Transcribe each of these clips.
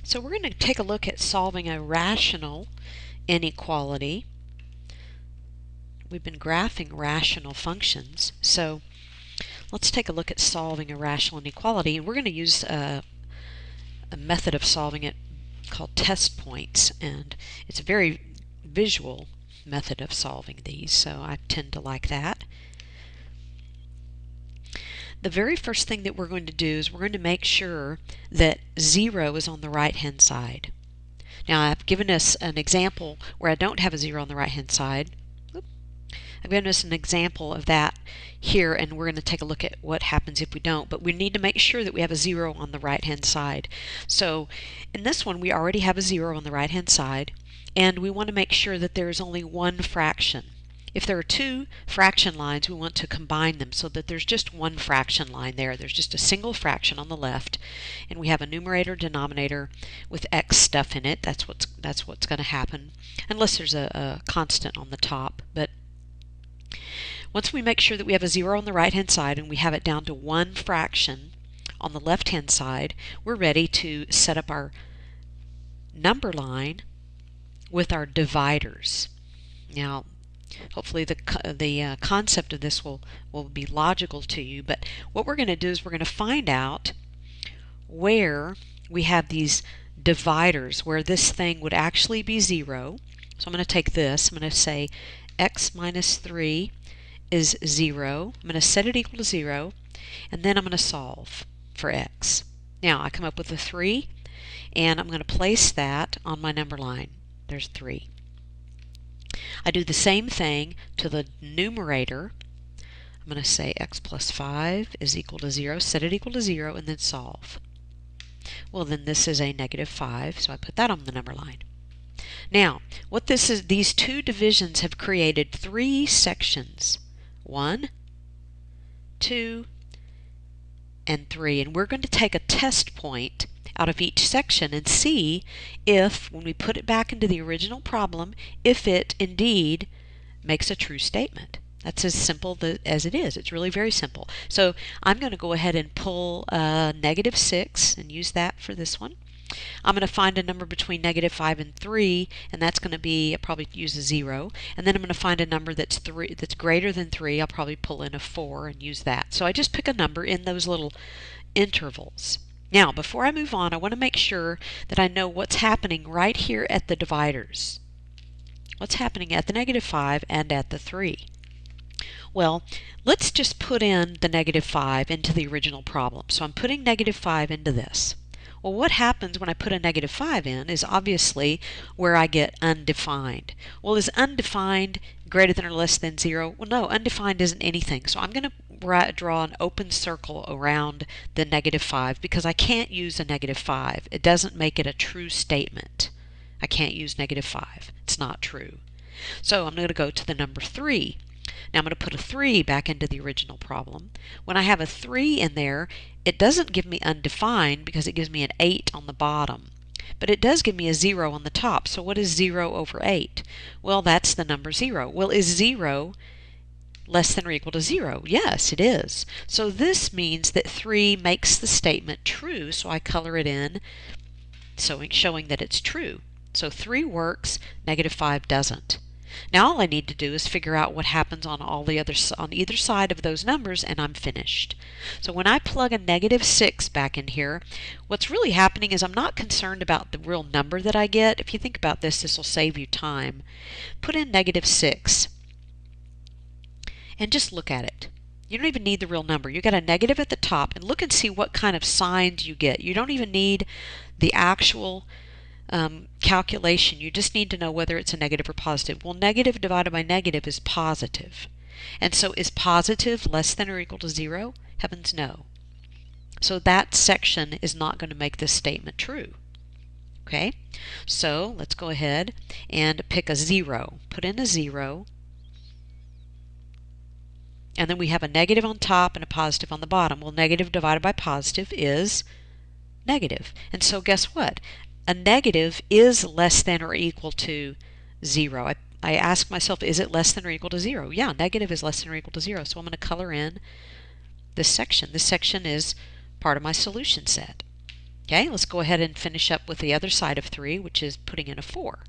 So we're going to take a look at solving a rational inequality. We've been graphing rational functions, so let's take a look at solving a rational inequality, and we're going to use a method of solving it called test points, and it's a very visual method of solving these, so I tend to like that. The very first thing that we're going to do is we're going to make sure that 0 is on the right-hand side. Now I've given us an example where I don't have a 0 on the right-hand side. I've given us an example of that here, and we're going to take a look at what happens if we don't, but we need to make sure that we have a 0 on the right-hand side. So in this one we already have a 0 on the right-hand side, and we want to make sure that there is only one fraction. If there are two fraction lines, we want to combine them so that there's just one fraction line there. There's just a single fraction on the left, and we have a numerator denominator with x stuff in it. That's what's going to happen, unless there's a constant on the top. But once we make sure that we have a 0 on the right-hand side and we have it down to one fraction on the left-hand side, we're ready to set up our number line with our dividers. Now, hopefully the concept of this will be logical to you, but what we're going to do is we're going to find out where we have these dividers, where this thing would actually be 0. So I'm going to take this, I'm going to say x minus 3 is 0. I'm going to set it equal to 0, and then I'm going to solve for x. Now I come up with a 3, and I'm going to place that on my number line. There's 3. I do the same thing to the numerator. I'm going to say x plus 5 is equal to 0, set it equal to 0, and then solve. Well, then this is a negative 5, so I put that on the number line. Now, what this is, these two divisions have created 3 sections. 1, 2, and 3. And we're going to take a test point out of each section and see if, when we put it back into the original problem, if it indeed makes a true statement. That's as simple as it is. It's really very simple. So I'm going to go ahead and pull negative 6 and use that for this one. I'm going to find a number between negative 5 and 3, and that's going to be, I'll probably use a 0. And then I'm going to find a number that's greater than 3. I'll probably pull in a 4 and use that. So I just pick a number in those little intervals. Now, before I move on, I want to make sure that I know what's happening right here at the dividers. What's happening at the negative 5 and at the 3? Well, let's just put in the negative 5 into the original problem. So I'm putting negative 5 into this. Well, what happens when I put a negative 5 in is obviously where I get undefined. Well, is undefined greater than or less than 0? Well, no, undefined isn't anything. So I'm going to draw an open circle around the negative 5 because I can't use a negative 5. It doesn't make it a true statement. I can't use negative 5. It's not true. So I'm going to go to the number 3. Now I'm going to put a 3 back into the original problem. When I have a 3 in there, it doesn't give me undefined because it gives me an 8 on the bottom. But it does give me a 0 on the top. So what is 0 over 8? Well, that's the number 0. Well, is 0 less than or equal to 0? Yes, it is. So this means that 3 makes the statement true, so I color it in, showing that it's true. So 3 works, negative 5 doesn't. Now all I need to do is figure out what happens on either side of those numbers, and I'm finished. So when I plug a negative 6 back in here, what's really happening is I'm not concerned about the real number that I get. If you think about this, this will save you time. Put in negative 6 and just look at it. You don't even need the real number. You got a negative at the top, and look and see what kind of signs you get. You don't even need the actual calculation. You just need to know whether it's a negative or positive. Well, negative divided by negative is positive. And so is positive less than or equal to 0? Heavens no. So that section is not going to make this statement true. Okay? So let's go ahead and pick a 0. Put in a 0. And then we have a negative on top and a positive on the bottom. Well, negative divided by positive is negative. And so guess what? A negative is less than or equal to 0. I ask myself, is it less than or equal to 0? Yeah, negative is less than or equal to 0. So I'm going to color in this section. This section is part of my solution set. Okay, let's go ahead and finish up with the other side of 3, which is putting in a 4.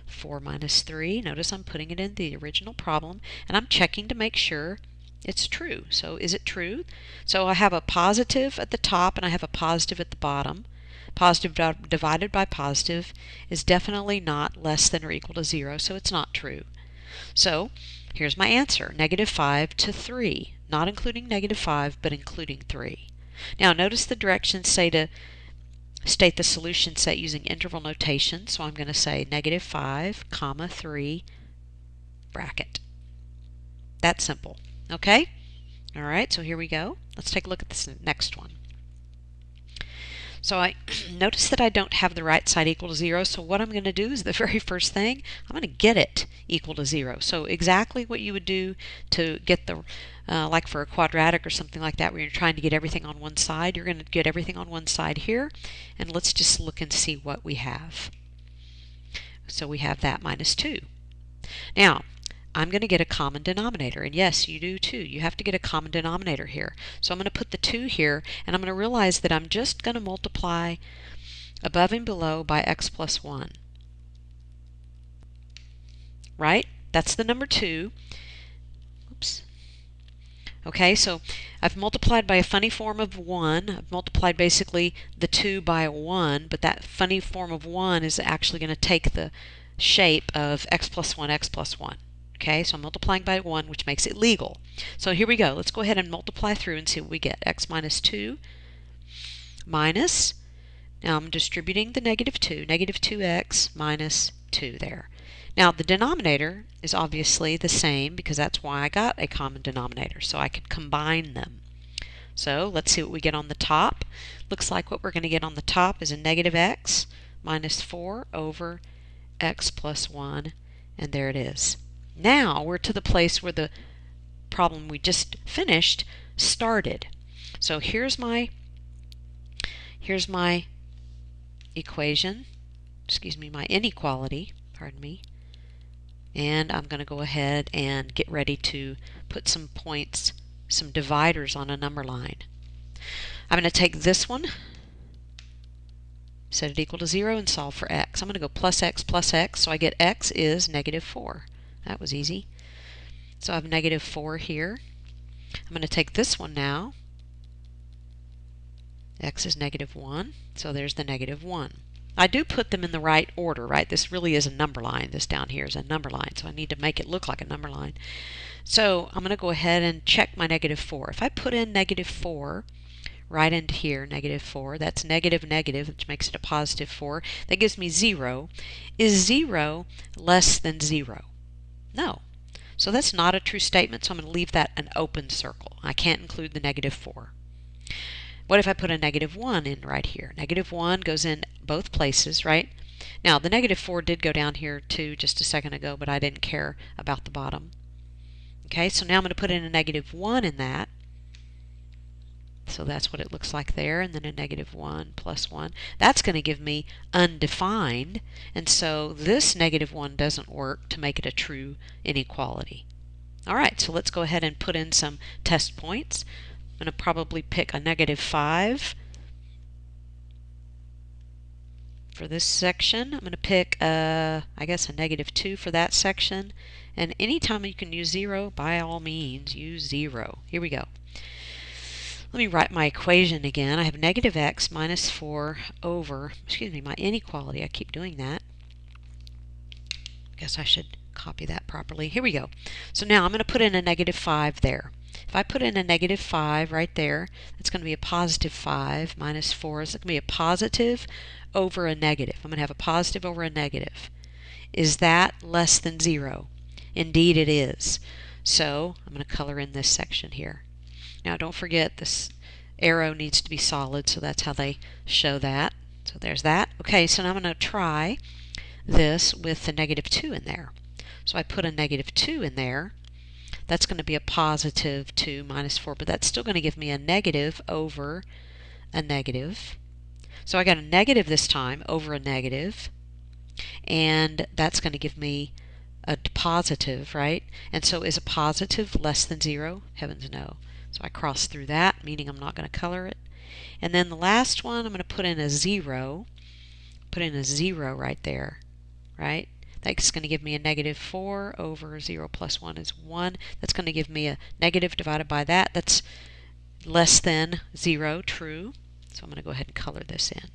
4 minus 3, notice I'm putting it in the original problem, and I'm checking to make sure it's true. So is it true? So I have a positive at the top and I have a positive at the bottom. Positive divided by positive is definitely not less than or equal to 0, so it's not true. So here's my answer, -5 to 3, not including -5, but including 3. Now notice the directions say to state the solution set using interval notation, so I'm going to say -5, comma 3, bracket. That's simple. Okay? All right, so here we go. Let's take a look at this next one. So I notice that I don't have the right side equal to 0, so what I'm going to do is the very first thing, I'm going to get it equal to 0. So exactly what you would do to get the, like for a quadratic or something like that where you're trying to get everything on one side, you're going to get everything on one side here, and let's just look and see what we have. So we have that -2. Now, I'm going to get a common denominator, and yes, you do too. You have to get a common denominator here. So I'm going to put the 2 here, and I'm going to realize that I'm just going to multiply above and below by x plus 1. Right? That's the number 2. Oops. Okay, so I've multiplied by a funny form of 1. I've multiplied basically the 2 by 1, but that funny form of 1 is actually going to take the shape of x plus 1, x plus 1. Okay, so I'm multiplying by 1, which makes it legal. So here we go. Let's go ahead and multiply through and see what we get. X minus 2 minus, now I'm distributing the -2, -2x minus 2 there. Now the denominator is obviously the same because that's why I got a common denominator, so I could combine them. So let's see what we get on the top. Looks like what we're going to get on the top is a -x minus 4 over x plus 1, and there it is. Now we're to the place where the problem we just finished started. So here's my equation, my inequality, pardon me, and I'm going to go ahead and get ready to put some points, some dividers on a number line. I'm going to take this one, set it equal to 0, and solve for x. I'm going to go plus x, so I get x is -4. That was easy. So I have -4 here. I'm going to take this one now. X is -1, so there's the -1. I do put them in the right order, right? This really is a number line. This down here is a number line, so I need to make it look like a number line. So I'm going to go ahead and check my -4. If I put in -4 right into here, -4, that's negative, which makes it a +4. That gives me 0. Is 0 less than 0? No. So that's not a true statement, so I'm going to leave that an open circle. I can't include the -4. What if I put a -1 in right here? -1 goes in both places, right? Now, the -4 did go down here too just a second ago, but I didn't care about the bottom. Okay, so now I'm going to put in a -1 in that. So that's what it looks like there, and then a -1 plus 1. That's going to give me undefined, and so this -1 doesn't work to make it a true inequality. All right, so let's go ahead and put in some test points. I'm going to probably pick a -5 for this section. I'm going to pick, I guess, a -2 for that section. And anytime you can use 0, by all means, use 0. Here we go. Let me write my equation again. I have -x minus 4 over, my inequality. I keep doing that. I guess I should copy that properly. Here we go. So now I'm going to put in a -5 there. If I put in a -5 right there, that's going to be a +5 minus 4. It's going to be a positive over a negative. I'm going to have a positive over a negative. Is that less than 0? Indeed it is. So I'm going to color in this section here. Now don't forget this arrow needs to be solid, so that's how they show that. So there's that. Okay, so now I'm going to try this with the -2 in there. So I put a -2 in there. That's going to be a +2 minus 4, but that's still going to give me a negative over a negative. So I got a negative this time over a negative, and that's going to give me a positive, right? And so is a positive less than 0? Heavens no. So I cross through that, meaning I'm not going to color it. And then the last one, I'm going to put in a 0. Put in a 0 right there, right? That's going to give me a negative 4 over 0 plus 1 is 1. That's going to give me a negative divided by that. That's less than 0, true. So I'm going to go ahead and color this in.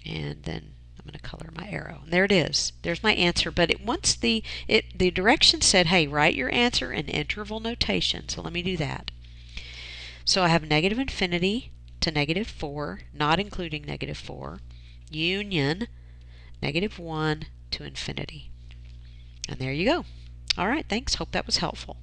And then I'm going to color my arrow. And there it is. There's my answer. But the direction said, hey, write your answer in interval notation. So let me do that. So I have negative infinity to negative 4, not including negative 4, union negative 1 to infinity. And there you go. All right, thanks. Hope that was helpful.